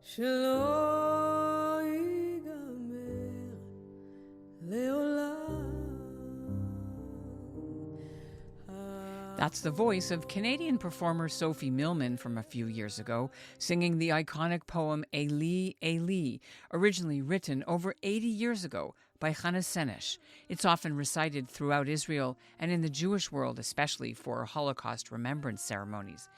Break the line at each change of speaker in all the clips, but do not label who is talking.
שלא ייגמר לעולם.
That's the voice of Canadian performer Sophie Millman from a few years ago, singing the iconic poem Eli, Eli, originally written over 80 years ago by Hannah Senesh. It's often recited throughout Israel and in the Jewish world, especially for Holocaust remembrance ceremonies.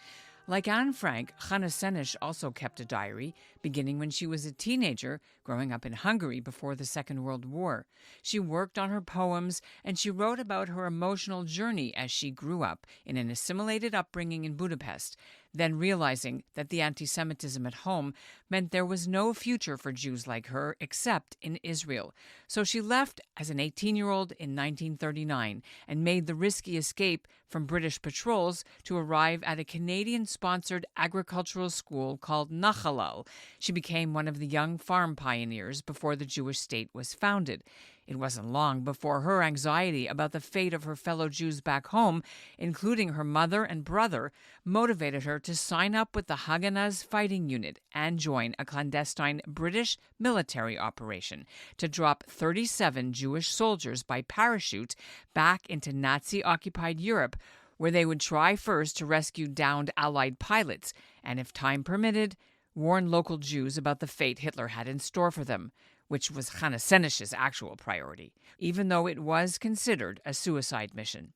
Like Anne Frank, Hannah Senesh also kept a diary, beginning when she was a teenager, growing up in Hungary before the Second World War. She worked on her poems, and she wrote about her emotional journey as she grew up in an assimilated upbringing in Budapest, then realizing that the antisemitism at home meant there was no future for Jews like her except in Israel. So she left as an 18-year-old in 1939 and made the risky escape from British patrols to arrive at a Canadian-sponsored agricultural school called Nachalal. She became one of the young farm pioneers before the Jewish state was founded. It wasn't long before her anxiety about the fate of her fellow Jews back home, including her mother and brother, motivated her to sign up with the Haganah's fighting unit and join a clandestine British military operation to drop 37 Jewish soldiers by parachute back into Nazi-occupied Europe, where they would try first to rescue downed Allied pilots and, if time permitted, warn local Jews about the fate Hitler had in store for them, which was Hannah Senesh's actual priority, even though it was considered a suicide mission.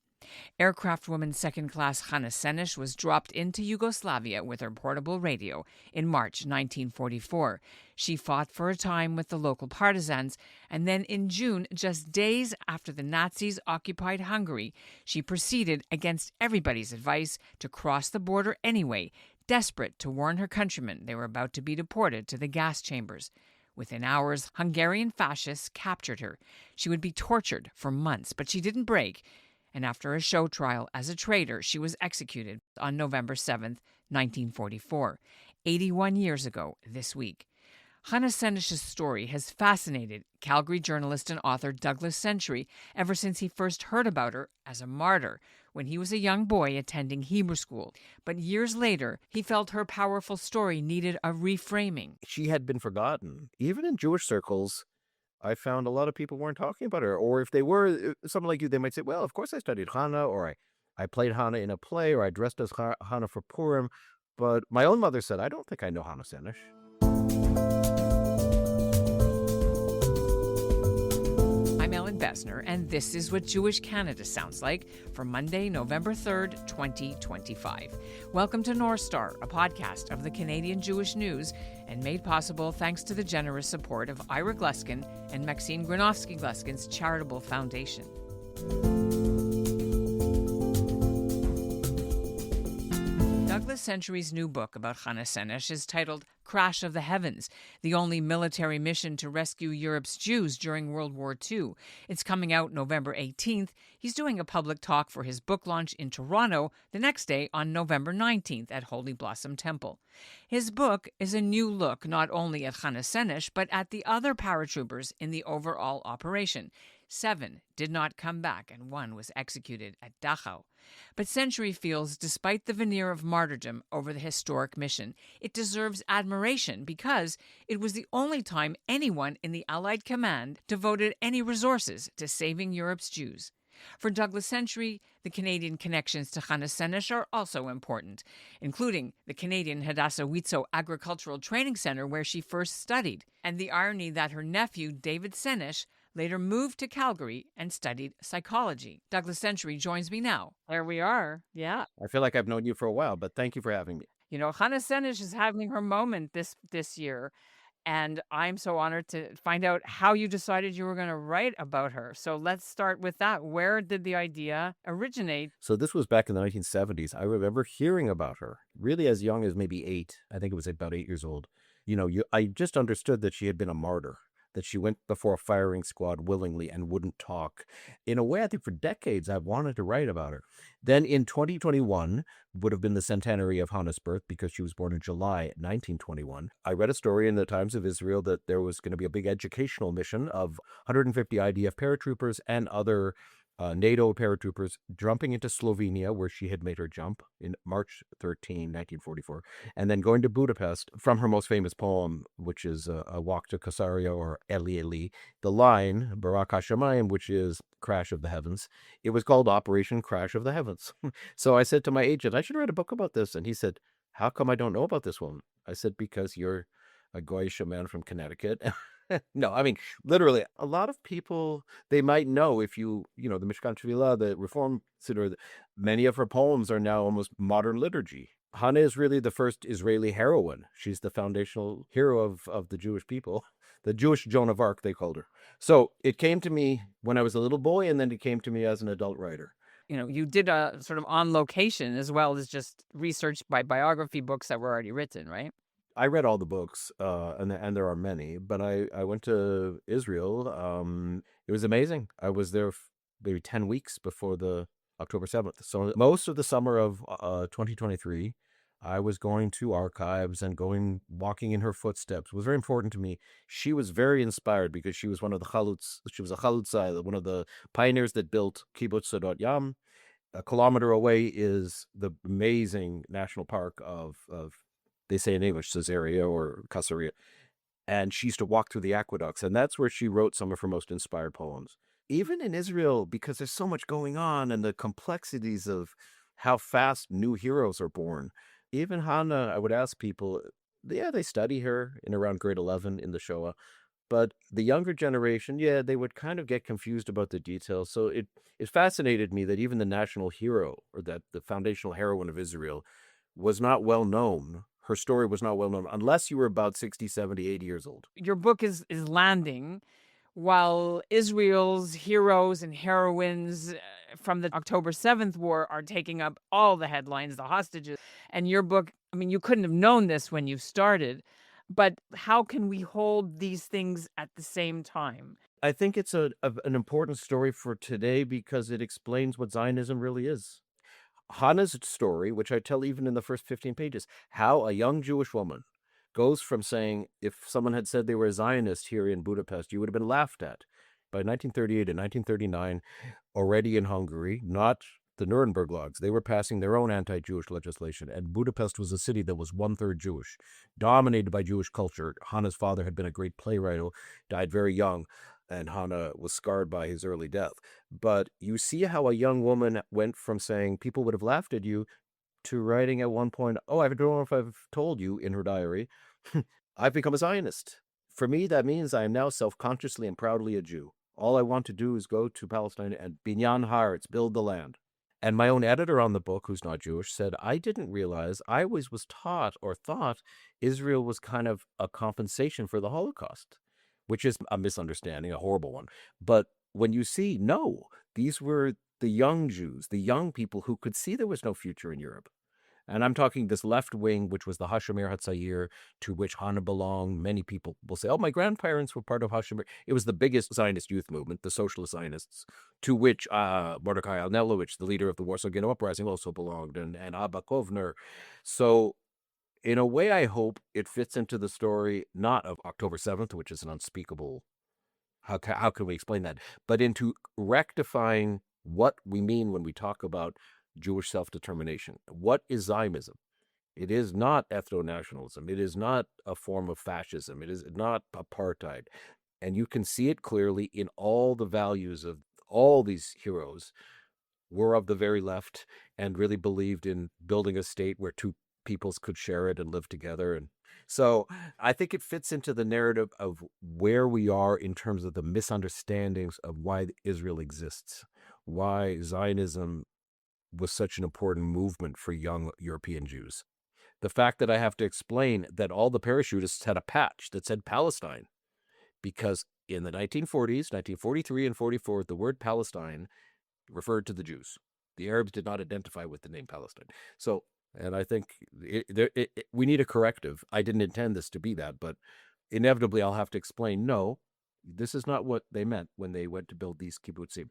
Aircraft woman second-class Hannah Senesh was dropped into Yugoslavia with her portable radio in March 1944. She fought for a time with the local partisans, and then in June, just days after the Nazis occupied Hungary, she proceeded, against everybody's advice, to cross the border anyway, desperate to warn her countrymen they were about to be deported to the gas chambers. Within hours, Hungarian fascists captured her. She would be tortured for months, but she didn't break. And after a show trial as a traitor, she was executed on November 7th, 1944, 81 years ago this week. Hannah Senesh's story has fascinated Calgary journalist and author Douglas Century ever since he first heard about her as a martyr when he was a young boy attending Hebrew school. But years later, he felt her powerful story needed a reframing.
She had been forgotten. Even in Jewish circles, I found a lot of people weren't talking about her. Or if they were, someone like you, they might say, well, of course I studied Hannah, or I played Hannah in a play, or I dressed as Hannah for Purim. But my own mother said, I don't think I know Hannah Senesh.
I'm Ellen Besner, and this is what Jewish Canada sounds like for Monday, November 3rd, 2025. Welcome to North Star, a podcast of the Canadian Jewish News, and made possible thanks to the generous support of Ira Gluskin and Maxine Granovsky-Gluskin's charitable foundation. Douglas Century's new book about Hannah Senesh is titled Crash of the Heavens, the only military mission to rescue Europe's Jews during World War II. It's coming out November 18th. He's doing a public talk for his book launch in Toronto the next day on November 19th at Holy Blossom Temple. His book is a new look not only at Hannah Senesh, but at the other paratroopers in the overall operation. 7 did not come back, and 1 was executed at Dachau. But Century feels, despite the veneer of martyrdom over the historic mission, it deserves admiration because it was the only time anyone in the Allied command devoted any resources to saving Europe's Jews. For Douglas Century, the Canadian connections to Hannah Senesh are also important, including the Canadian Hadassah Witzo Agricultural Training Center where she first studied, and the irony that her nephew, David Senesh, later moved to Calgary and studied psychology. Douglas Century joins me now. There we are. Yeah.
I feel like I've known you for a while, but thank you for having me.
You know, Hannah Senesh is having her moment this year, and I'm so honored to find out how you decided you were going to write about her. So let's start with that. Where did the idea originate?
So this was back in the 1970s. I remember hearing about her really as young as maybe 8. I think it was about 8 years old. I just understood that she had been a martyr, that she went before a firing squad willingly and wouldn't talk. In a way, I think for decades, I've wanted to write about her. Then in 2021 would have been the centenary of Hannah's birth because she was born in July 1921. I read a story in the Times of Israel that there was going to be a big educational mission of 150 IDF paratroopers and other NATO paratroopers jumping into Slovenia, where she had made her jump in March 13, 1944, and then going to Budapest from her most famous poem, which is A Walk to Caesarea, or Eli Eli, the line, Barak HaShamayim, which is Crash of the Heavens. It was called Operation Crash of the Heavens. So I said to my agent, I should write a book about this. And he said, how come I don't know about this one? I said, because you're a Goyish man from Connecticut. No, I mean, literally, a lot of people, they might know if the Mishkan Tefillah, the Reform Siddur, many of her poems are now almost modern liturgy. Hannah is really the first Israeli heroine. She's the foundational hero of the Jewish people. The Jewish Joan of Arc, they called her. So it came to me when I was a little boy, and then it came to me as an adult writer.
You did a sort of on location as well as just research by biography books that were already written, right?
I read all the books, and there are many, but I went to Israel. It was amazing. I was there maybe 10 weeks before the October 7th. So most of the summer of 2023, I was going to archives and walking in her footsteps. It was very important to me. She was very inspired because she was one of the chalutz. She was a chalutza, one of the pioneers that built Kibbutz Sodot Yam. A kilometer away is the amazing national park of they say in English, Caesarea or Caesarea. And she used to walk through the aqueducts, and that's where she wrote some of her most inspired poems. Even in Israel, because there's so much going on and the complexities of how fast new heroes are born. Even Hannah, I would ask people, yeah, they study her in around grade 11 in the Shoah. But the younger generation, yeah, they would kind of get confused about the details. So it fascinated me that even the national hero, or that the foundational heroine of Israel, was not well known. Her story was not well known unless you were about 60, 70, 80 years old.
Your book is landing while Israel's heroes and heroines from the October 7th war are taking up all the headlines, the hostages. And your book, I mean, you couldn't have known this when you started, but how can we hold these things at the same time?
I think it's an important story for today because it explains what Zionism really is. Hannah's story, which I tell even in the first 15 pages, how a young Jewish woman goes from saying, if someone had said they were a Zionist here in Budapest, you would have been laughed at. By 1938 and 1939, already in Hungary, not the Nuremberg laws, they were passing their own anti-Jewish legislation, and Budapest was a city that was 1/3 Jewish, dominated by Jewish culture. Hannah's father had been a great playwright who died very young, and Hannah was scarred by his early death. But you see how a young woman went from saying people would have laughed at you to writing at one point, oh, I don't know if I've told you in her diary, I've become a Zionist. For me, that means I am now self-consciously and proudly a Jew. All I want to do is go to Palestine and binyan haaretz, build the land. And my own editor on the book, who's not Jewish, said, I didn't realize, I always was taught or thought Israel was kind of a compensation for the Holocaust, which is a misunderstanding, a horrible one. But when you see, no, these were the young Jews, the young people who could see there was no future in Europe. And I'm talking this left wing, which was the Hashomer Hatzair, to which Hannah belonged. Many people will say, oh, my grandparents were part of Hashomer. It was the biggest Zionist youth movement, the Socialist Zionists, to which Mordechai Alnelowitz, the leader of the Warsaw Ghetto Uprising, also belonged, and Abba Kovner. So in a way, I hope it fits into the story, not of October 7th, which is an unspeakable, how can we explain that, but into rectifying what we mean when we talk about Jewish self-determination. What is Zionism? It is not ethno-nationalism. It is not a form of fascism. It is not apartheid. And you can see it clearly in all the values of all these heroes were of the very left and really believed in building a state where two peoples could share it and live together. And so I think it fits into the narrative of where we are in terms of the misunderstandings of why Israel exists, why Zionism was such an important movement for young European Jews. The fact that I have to explain that all the parachutists had a patch that said Palestine, because in the 1940s, 1943 and 44, the word Palestine referred to the Jews. The Arabs did not identify with the name Palestine. So, and I think we need a corrective. I didn't intend this to be that, but inevitably I'll have to explain, no, this is not what they meant when they went to build these kibbutzim.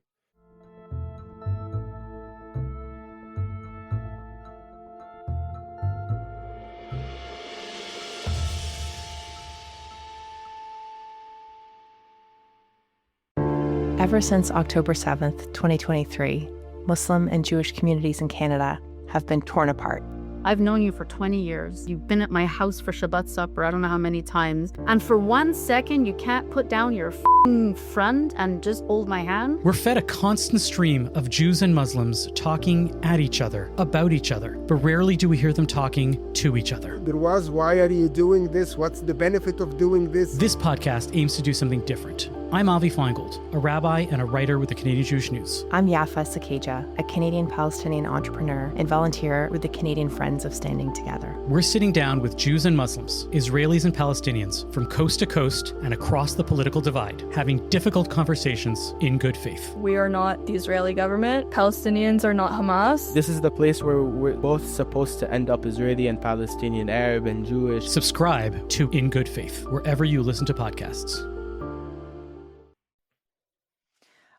Ever since October 7th, 2023, Muslim and Jewish communities in Canada have been torn apart.
I've known you for 20 years. You've been at my house for Shabbat supper, I don't know how many times. And for 1 second, you can't put down your friend and just hold my hand?
We're fed a constant stream of Jews and Muslims talking at each other, about each other, but rarely do we hear them talking to each other.
There was, why are you doing this? What's the benefit of doing this?
This podcast aims to do something different. I'm Avi Feingold, a rabbi and a writer with the Canadian Jewish News.
I'm Yafa Sakeja, a Canadian-Palestinian entrepreneur and volunteer with the Canadian Friends of Standing Together.
We're sitting down with Jews and Muslims, Israelis and Palestinians from coast to coast and across the political divide, having difficult conversations in good faith.
We are not the Israeli government. Palestinians are not Hamas.
This is the place where we're both supposed to end up, Israeli and Palestinian, Arab and Jewish.
Subscribe to In Good Faith, wherever you listen to podcasts.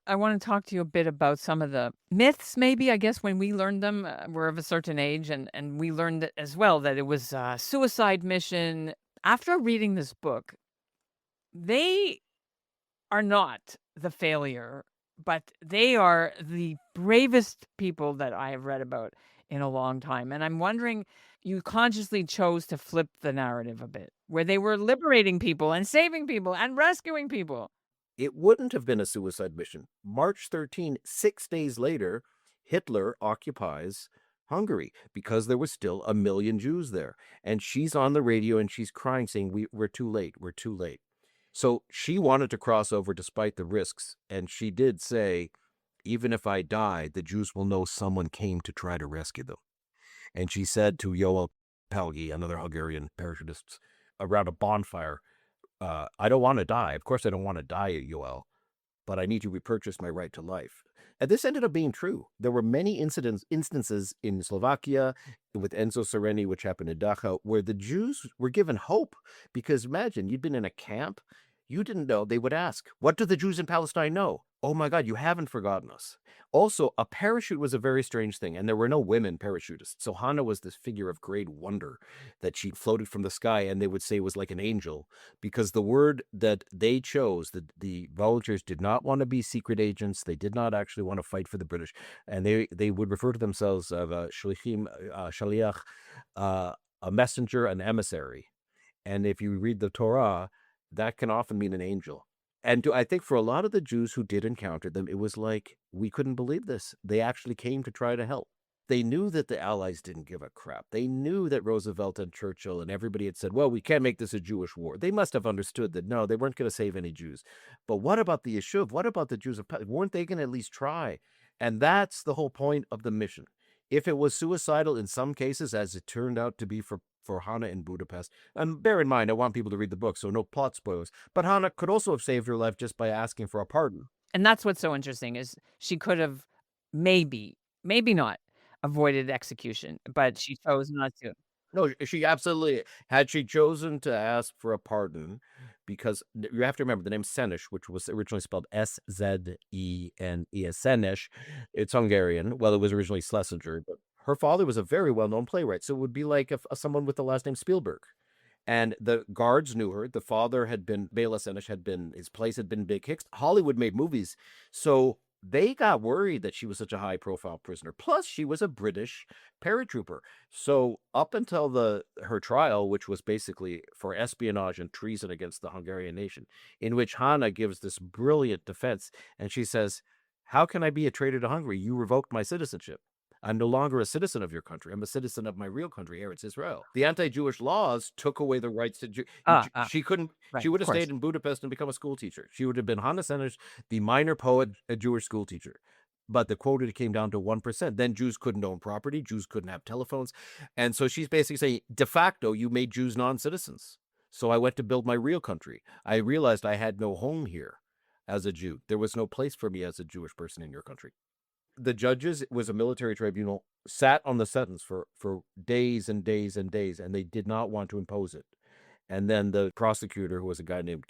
I want to talk to you a bit about some of the myths, maybe. I guess when we learned them, we're of a certain age, and we learned as well that it was a suicide mission. After reading this book, they are not the failure, but they are the bravest people that I have read about in a long time. And I'm wondering, you consciously chose to flip the narrative a bit, where they were liberating people and saving people and rescuing people.
It wouldn't have been a suicide mission. March 13, 6 days later, Hitler occupies Hungary because there was still 1 million Jews there. And she's on the radio and she's crying, saying, we're too late, we're too late. So she wanted to cross over despite the risks. And she did say, even if I die, the Jews will know someone came to try to rescue them. And she said to Joel Pelgi, another Hungarian parachutist, around a bonfire, I don't want to die. Of course, I don't want to die, Yoel, but I need to repurchase my right to life. And this ended up being true. There were many instances in Slovakia with Enzo Sereni, which happened in Dachau, where the Jews were given hope. Because imagine, you'd been in a camp, you didn't know. They would ask, what do the Jews in Palestine know? Oh my God, you haven't forgotten us. Also, a parachute was a very strange thing, and there were no women parachutists. So Hannah was this figure of great wonder that she floated from the sky, and they would say was like an angel, because the word that they chose, the volunteers did not want to be secret agents. They did not actually want to fight for the British, and they would refer to themselves of shlichim, shaliach, a messenger, an emissary. And if you read the Torah, that can often mean an angel. And I think for a lot of the Jews who did encounter them, it was like, we couldn't believe this. They actually came to try to help. They knew that the Allies didn't give a crap. They knew that Roosevelt and Churchill and everybody had said, well, we can't make this a Jewish war. They must have understood that, no, they weren't going to save any Jews. But what about the Yishuv? What about the Jews of Palestine? Weren't they going to at least try? And that's the whole point of the mission. If it was suicidal in some cases, as it turned out to be for Hannah in Budapest, and bear in mind, I want people to read the book, so no plot spoilers, but Hannah could also have saved her life just by asking for a pardon.
And that's what's so interesting, is she could have maybe not avoided execution, but she chose not to.
No, she absolutely, had she chosen to ask for a pardon, because you have to remember the name Senesh, which was originally spelled Szene, Senesh, it's Hungarian. Well, it was originally Schlesinger, but her father was a very well-known playwright, so it would be like if someone with the last name Spielberg. And the guards knew her. The father had been, Bela Senesh his place had been Big Hicks. Hollywood made movies, so they got worried that she was such a high-profile prisoner. Plus, she was a British paratrooper. So up until her trial, which was basically for espionage and treason against the Hungarian nation, in which Hannah gives this brilliant defense, and she says, how can I be a traitor to Hungary? You revoked my citizenship. I'm no longer a citizen of your country. I'm a citizen of my real country, Eretz Israel. The anti-Jewish laws took away the rights to she couldn't. Right, she would have stayed in Budapest and become a school teacher. She would have been Hannah Senesh, the minor poet, a Jewish school teacher. But the quota came down to 1%. Then Jews couldn't own property. Jews couldn't have telephones. And so she's basically saying, de facto, you made Jews non-citizens. So I went to build my real country. I realized I had no home here as a Jew. There was no place for me as a Jewish person in your country. The judges, it was a military tribunal, sat on the sentence for days and days and days, and they did not want to impose it. And then the prosecutor, who was a guy named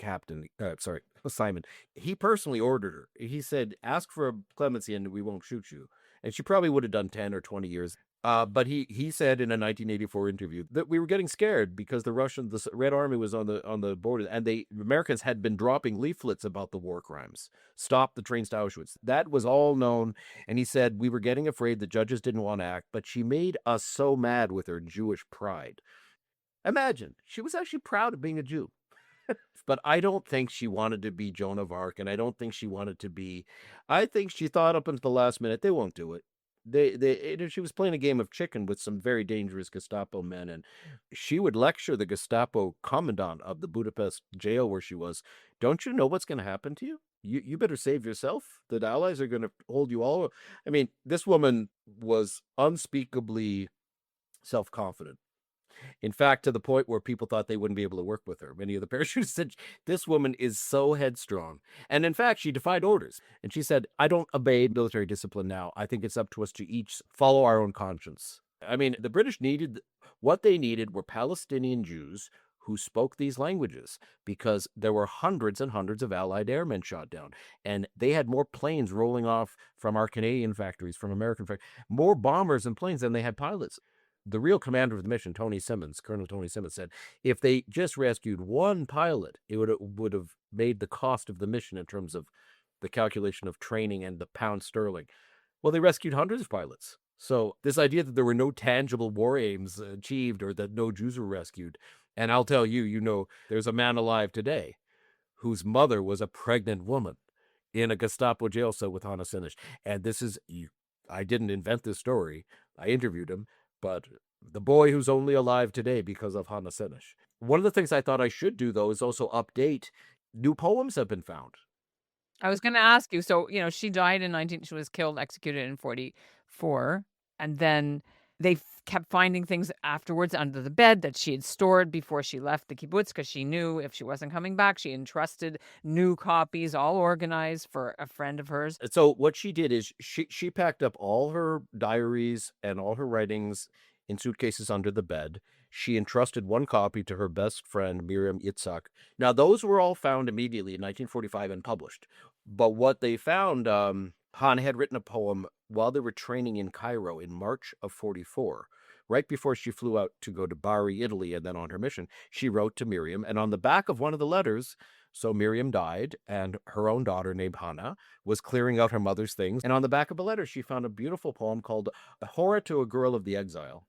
Simon, he personally ordered her. He said, ask for a clemency and we won't shoot you. And she probably would have done 10 or 20 years. But he said in a 1984 interview that we were getting scared because the Red Army was on the border, and the Americans had been dropping leaflets about the war crimes. Stop the trains to Auschwitz. That was all known. And he said we were getting afraid the judges didn't want to act, but she made us so mad with her Jewish pride. Imagine, she was actually proud of being a Jew. But I don't think she wanted to be Joan of Arc, and I don't think she wanted to be. I think she thought up until the last minute they won't do it. She was playing a game of chicken with some very dangerous Gestapo men, and she would lecture the Gestapo commandant of the Budapest jail where she was. Don't you know what's going to happen to you? You better save yourself. The Allies are going to hold you all. I mean, this woman was unspeakably self-confident. In fact, to the point where people thought they wouldn't be able to work with her. Many of the parachutists said, this woman is so headstrong. And in fact, she defied orders. And she said, I don't obey military discipline now. I think it's up to us to each follow our own conscience. I mean, the British what they needed were Palestinian Jews who spoke these languages, because there were hundreds and hundreds of Allied airmen shot down. And they had more planes rolling off from our Canadian factories, from American factories, more bombers and planes than they had pilots. The real commander of the mission, Colonel Tony Simmons, said if they just rescued one pilot, it would have made the cost of the mission in terms of the calculation of training and the pound sterling. Well, they rescued hundreds of pilots. So this idea that there were no tangible war aims achieved or that no Jews were rescued. And I'll tell you, there's a man alive today whose mother was a pregnant woman in a Gestapo jail cell with Hannah Senesh. And I didn't invent this story. I interviewed him. But the boy who's only alive today because of Hannah Senesh. One of the things I thought I should do, though, is also update. New poems have been found.
I was going to ask you. So, she died she was killed, executed in 1944. And then they kept finding things afterwards under the bed that she had stored before she left the kibbutz, because she knew if she wasn't coming back, she entrusted new copies, all organized, for a friend of hers.
So what she did is she packed up all her diaries and all her writings in suitcases under the bed. She entrusted one copy to her best friend, Miriam Itzhak. Now, those were all found immediately in 1945 and published. But what they found, Hannah had written a poem while they were training in Cairo in March of 1944. Right before she flew out to go to Bari, Italy, and then on her mission, she wrote to Miriam. And on the back of one of the letters, so Miriam died, and her own daughter named Hannah was clearing out her mother's things. And on the back of a letter, she found a beautiful poem called A Horror to a Girl of the Exile.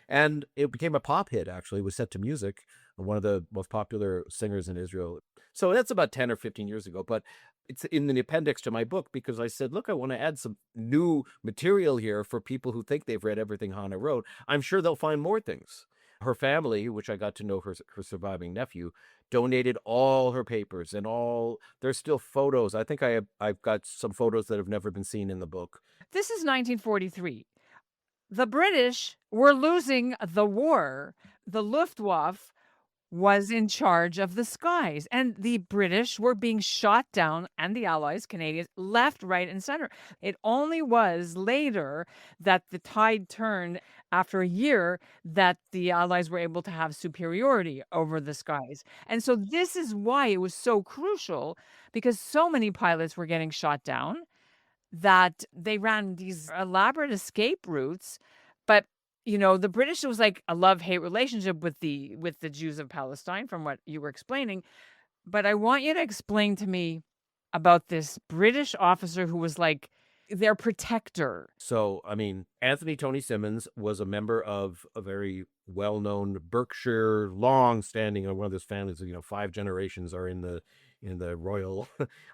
And it became a pop hit, actually. It was set to music. One of the most popular singers in Israel. So that's about 10 or 15 years ago. But it's in the appendix to my book because I said, look, I want to add some new material here for people who think they've read everything Hannah wrote. I'm sure they'll find more things. Her family, which I got to know her surviving nephew, donated all her papers and there's still photos. I think I've got some photos that have never been seen in the book.
This is 1943. The British were losing the war. The Luftwaffe was in charge of the skies, and the British were being shot down, and the Allies, Canadians, left, right, and center. It only was later that the tide turned, after a year, that the Allies were able to have superiority over the skies. And so this is why it was so crucial, because so many pilots were getting shot down that they ran these elaborate escape routes. But the British, was like a love-hate relationship with the Jews of Palestine, from what you were explaining. But I want you to explain to me about this British officer who was like their protector.
So, I mean, Tony Simmons was a member of a very well-known Berkshire, long-standing, one of those families, 5 generations are in the Royal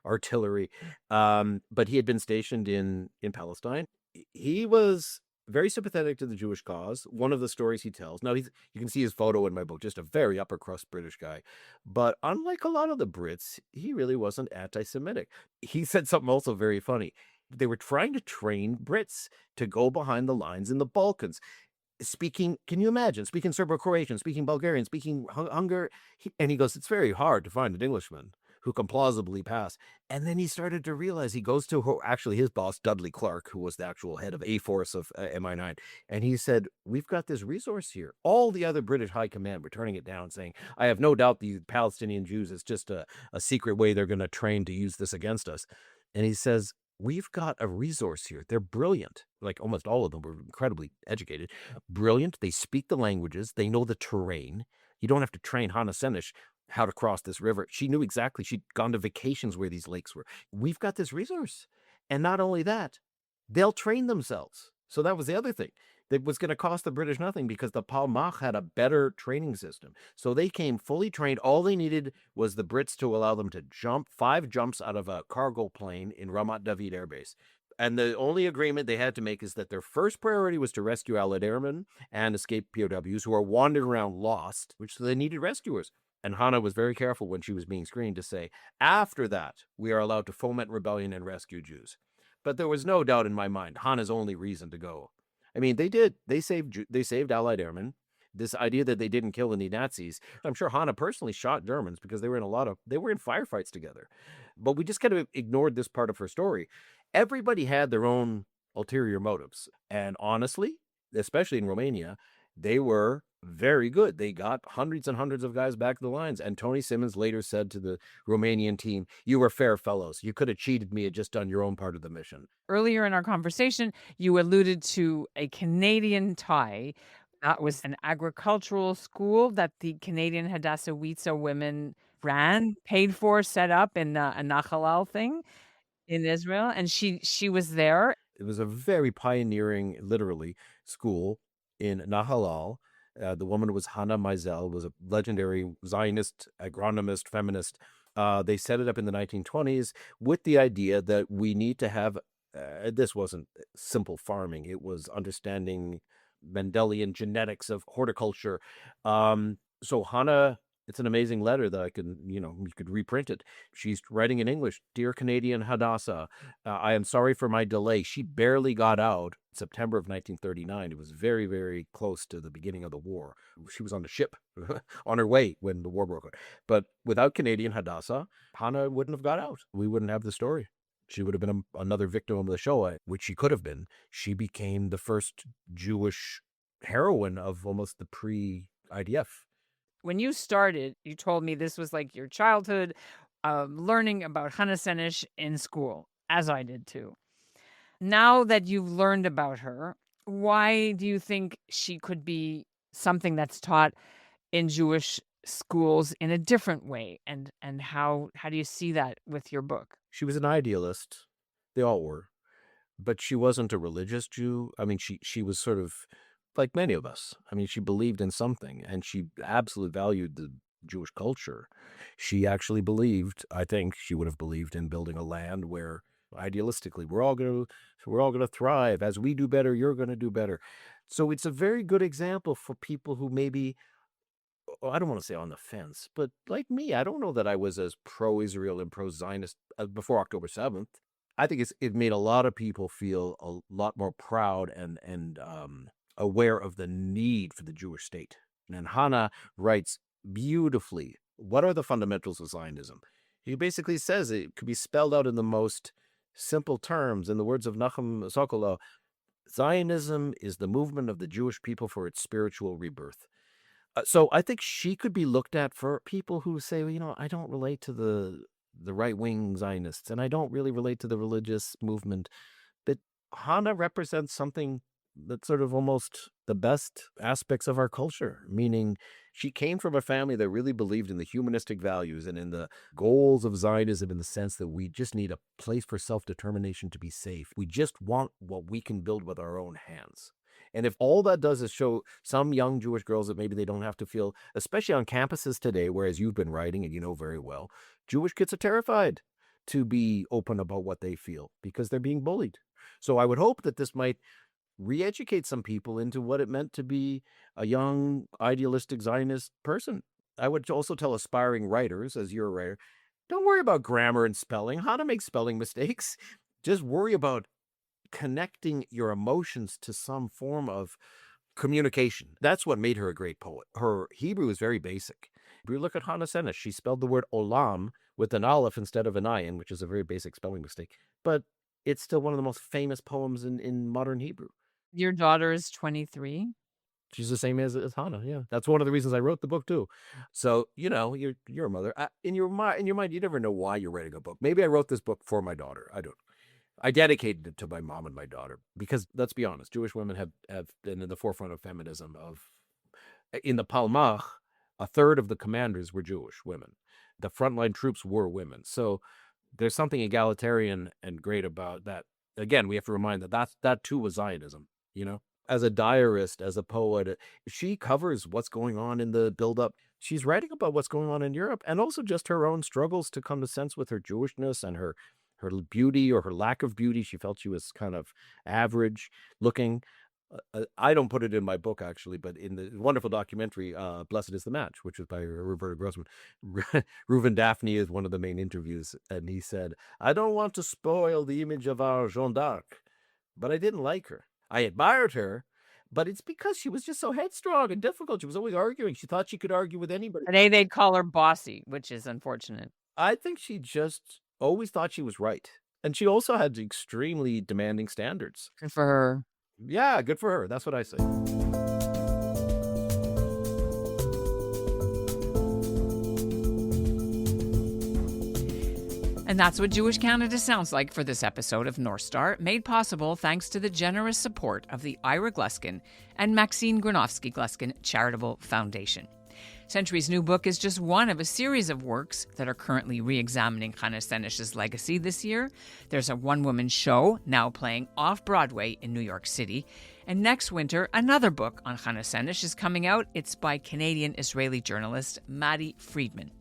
Artillery. But he had been stationed in Palestine. He was very sympathetic to the Jewish cause. One of the stories he tells. Now, you can see his photo in my book, just a very upper crust British guy. But unlike a lot of the Brits, he really wasn't anti-Semitic. He said something also very funny. They were trying to train Brits to go behind the lines in the Balkans. Can you imagine, speaking Serbo-Croatian, speaking Bulgarian, speaking Hungarian. And he goes, it's very hard to find an Englishman who can plausibly pass. And then he started to realize, he goes to actually his boss, Dudley Clark, who was the actual head of A-Force of MI9. And he said, we've got this resource here. All the other British high command were turning it down, saying, I have no doubt the Palestinian Jews is just a secret way they're going to train to use this against us. And he says, we've got a resource here. They're brilliant. Like almost all of them were incredibly educated. Brilliant. They speak the languages. They know the terrain. You don't have to train Hannah Senesh how to cross this river. She knew exactly. She'd gone to vacations where these lakes were. We've got this resource. And not only that, they'll train themselves. So that was the other thing. That was going to cost the British nothing because the Palmach had a better training system. So they came fully trained. All they needed was the Brits to allow them to jump 5 jumps out of a cargo plane in Ramat David Air Base. And the only agreement they had to make is that their first priority was to rescue Allied airmen and escaped POWs who are wandering around lost, which they needed rescuers. And Hannah was very careful when she was being screened to say, after that, we are allowed to foment rebellion and rescue Jews. But there was no doubt in my mind, Hannah's only reason to go. I mean, they did. They saved Allied airmen. This idea that they didn't kill any Nazis. I'm sure Hannah personally shot Germans because they were in firefights together. But we just kind of ignored this part of her story. Everybody had their own ulterior motives. And honestly, especially in Romania, they were very good. They got hundreds and hundreds of guys back to the lines. And Tony Simmons later said to the Romanian team, "You were fair fellows. You could have cheated me and just done your own part of the mission."
Earlier in our conversation, you alluded to a Canadian tie. That was an agricultural school that the Canadian Hadassah women ran, paid for, set up in a Nachalal thing in Israel. And she was there.
It was a very pioneering, literally, school in Nahalal. The woman was Hannah Meisel, was a legendary Zionist, agronomist, feminist. They set it up in the 1920s with the idea that we need to have, this wasn't simple farming. It was understanding Mendelian genetics of horticulture. So Hannah, it's an amazing letter that I could, you could reprint it. She's writing in English, "Dear Canadian Hadassah, I am sorry for my delay." She barely got out in September of 1939. It was very, very close to the beginning of the war. She was on the ship on her way when the war broke out. But without Canadian Hadassah, Hannah wouldn't have got out. We wouldn't have the story. She would have been another victim of the Shoah, which she could have been. She became the first Jewish heroine of almost the pre-IDF.
When you started, you told me this was like your childhood, learning about Hannah Senesh in school, as I did too. Now that you've learned about her, why do you think she could be something that's taught in Jewish schools in a different way? And how do you see that with your book?
She was an idealist. They all were. But she wasn't a religious Jew. I mean, she was sort of like many of us. I mean, she believed in something, and she absolutely valued the Jewish culture. She actually believed, I think she would have believed in building a land where idealistically we're all going to thrive. As we do better, you're going to do better. So it's a very good example for people who maybe, I don't want to say on the fence, but like me, I don't know that I was as pro-Israel and pro-Zionist before October 7th. I think it made a lot of people feel a lot more proud and aware of the need for the Jewish state. And Hannah writes beautifully, what are the fundamentals of Zionism? He basically says it could be spelled out in the most simple terms. In the words of Nachum Sokolov, Zionism is the movement of the Jewish people for its spiritual rebirth. So I think she could be looked at for people who say, well, I don't relate to the right-wing Zionists, and I don't really relate to the religious movement. But Hannah represents something that's sort of almost the best aspects of our culture, meaning she came from a family that really believed in the humanistic values and in the goals of Zionism, in the sense that we just need a place for self-determination to be safe. We just want what we can build with our own hands. And if all that does is show some young Jewish girls that maybe they don't have to feel, especially on campuses today, whereas you've been writing and you know very well, Jewish kids are terrified to be open about what they feel because they're being bullied. So I would hope that this might re-educate some people into what it meant to be a young, idealistic Zionist person. I would also tell aspiring writers, as you're a writer, don't worry about grammar and spelling, how to make spelling mistakes. Just worry about connecting your emotions to some form of communication. That's what made her a great poet. Her Hebrew is very basic. If you look at Hannah Senesh, she spelled the word olam with an aleph instead of an ayin, which is a very basic spelling mistake. But it's still one of the most famous poems in modern Hebrew.
Your daughter is 23.
She's the same as Hannah. Yeah, that's one of the reasons I wrote the book too. So you're a mother. In your mind, you never know why you're writing a book. Maybe I wrote this book for my daughter. I don't. I dedicated it to my mom and my daughter because, let's be honest, Jewish women have been in the forefront of feminism. In the Palmach, a third of the commanders were Jewish women. The frontline troops were women. So there's something egalitarian and great about that. Again, we have to remind that too was Zionism, As a diarist, as a poet, she covers what's going on in the buildup. She's writing about what's going on in Europe and also just her own struggles to come to sense with her Jewishness and her beauty or her lack of beauty. She felt she was kind of average looking. I don't put it in my book, actually, but in the wonderful documentary, Blessed is the Match, which was by Roberta Grossman, Reuven Daphne is one of the main interviews. And he said, I don't want to spoil the image of our Jeanne d'Arc, but I didn't like her. I admired her, but it's because she was just so headstrong and difficult. She was always arguing. She thought she could argue with anybody.
Today they'd call her bossy, which is unfortunate.
I think she just always thought she was right. And she also had extremely demanding standards.
Good for her.
Yeah, good for her. That's what I say.
And that's what Jewish Canada sounds like for this episode of North Star, made possible thanks to the generous support of the Ira Gluskin and Maxine Granovsky-Gluskin Charitable Foundation. Century's new book is just one of a series of works that are currently re-examining Hannah Senesh's legacy this year. There's a one-woman show now playing off-Broadway in New York City. And next winter, another book on Hannah Senesh is coming out. It's by Canadian-Israeli journalist Maddie Friedman.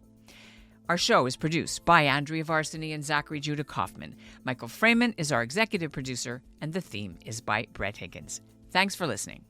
Our show is produced by Andrea Varsany and Zachary Judah Kaufman. Michael Freeman is our executive producer, and the theme is by Brett Higgins. Thanks for listening.